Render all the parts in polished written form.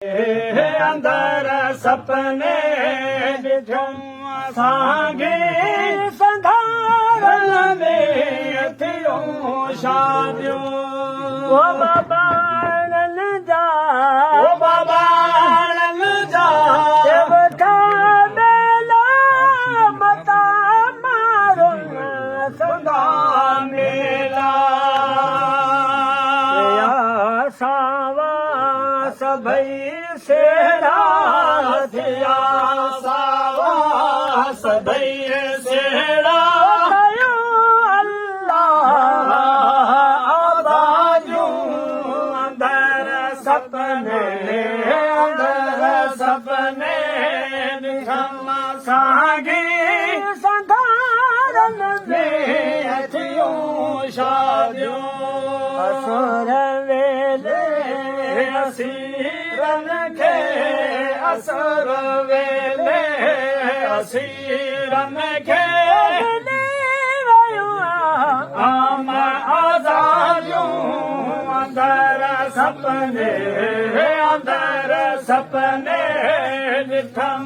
अंदर सपने ॾिठूं असांखे संधारण में थियूं शादियूं ओ बाबाणनि जा ओ बाबाणनि जा वेठा मेला मता मारुन संधा मेला सावा सभई सेड़ा थिया सावा सभई सेड़ा सपने सागी संधारन में थियूं शादियूं असुर वेले असीरन खे असुर वेले असीरन खे आम आज़ादियूं अंदर सपने ॾिठम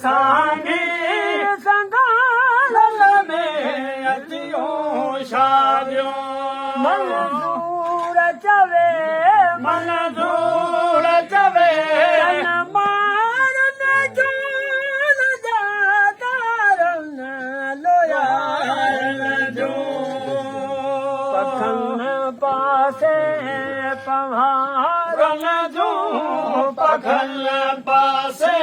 सागी संधारन में अचियूं शादियूं मंज़ूर चवे मंज़ूर चवे मारन जून जा तारन लोयारन जूं पखन पासे पहाड़न जूं पखन पासे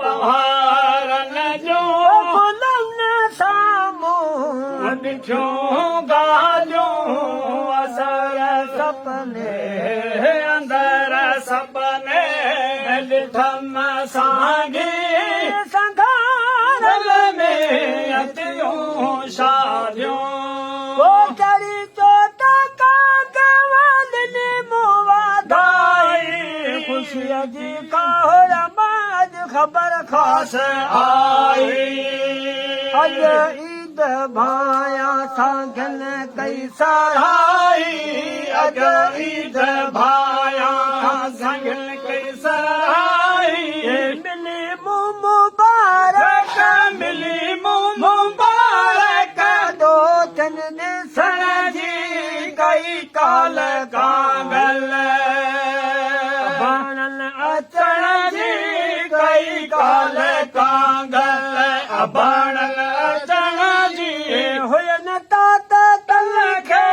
पहाड़न जूं फुलन साम्हूं ॾिठूं ॻाल्हियूं असर सपने अंदर सपने ॾिठम सागी संधारन में अचियूं शादियूं चढ़ी चोट खुशिया जी काहर माज खबर खास आई अज ईद भाया सांगन कई सराई अज ईद भाया सांगन कई सराई मिली मुंह मुबारक मिली मुंह मुबारक दो चन ॾिसण जी कई काल कांगल अचण जी कई काल कांगल अबाणल अचण जी हुयन तात तल खे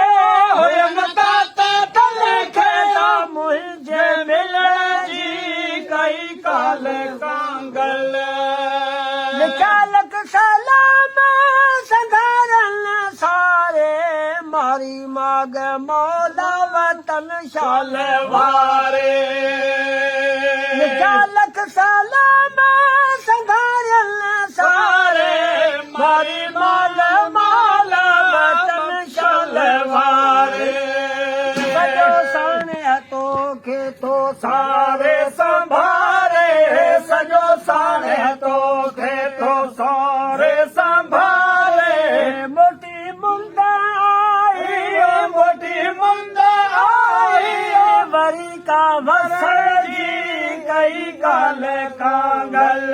हुयन तात तल खे मुंहिंजे मिलण जी कई काल कांगल चालक सलाम संधारन सारे मारी माग मौला वतन शाल वारे चालक सलाम संधारन सारे मारी माल माल वतन शाल वारे सजो साणे तोखे तो सारे संभारे सजो साणे तोखे तो सारे संभारे मोटी मुंद आई मोटी मुंद आई वरी का वसण जी कई काल कांगल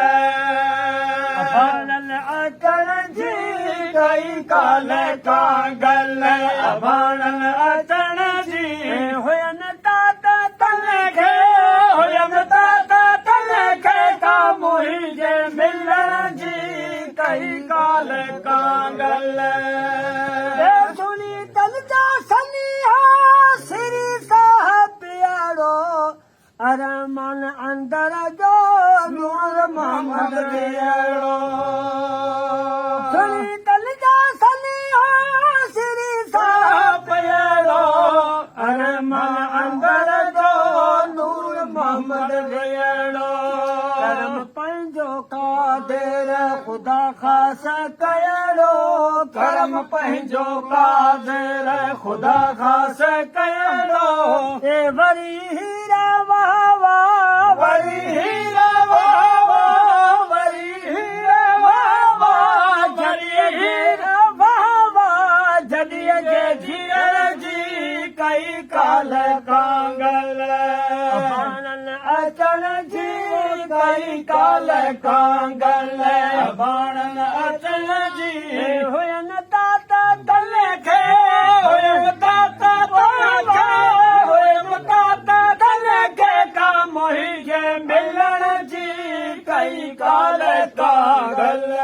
अबाणन अचण जी कई काल कांगल अबाणन अचण जी हुयन तात तन खे हुयन तात तन खे का मुंहिंजे मिलण जी कई काल कांगल सुनी तल जा सनिहा श्री साहब प्यारो अरमान अंदर जो नूर मोहम्मद वेड़ो सुनी तल जा सनिहा श्री साहब प्यारो अरमान अंदर जो नूर मोहम्मद वेड़ो करम पंहिंजो कादिर ख़ुदा ख़ास कयड़ो करम पंहिंजो कादिर ख़ुदा ख़ास कयड़ो ए वरी हीरा वाह वाह वरी हीरा वाह वाह वरी हीरा वाह वाह जॾहिं हीरा वाह वाह जॾहिं जे धीअर जी कई काल कांगल अचण जी कई काल कांगल बाणन अचन जी हुयन तात तले खे हुयन तात तले हुयन तात तले खे का मोही जे मिलन जी कई काल कांगल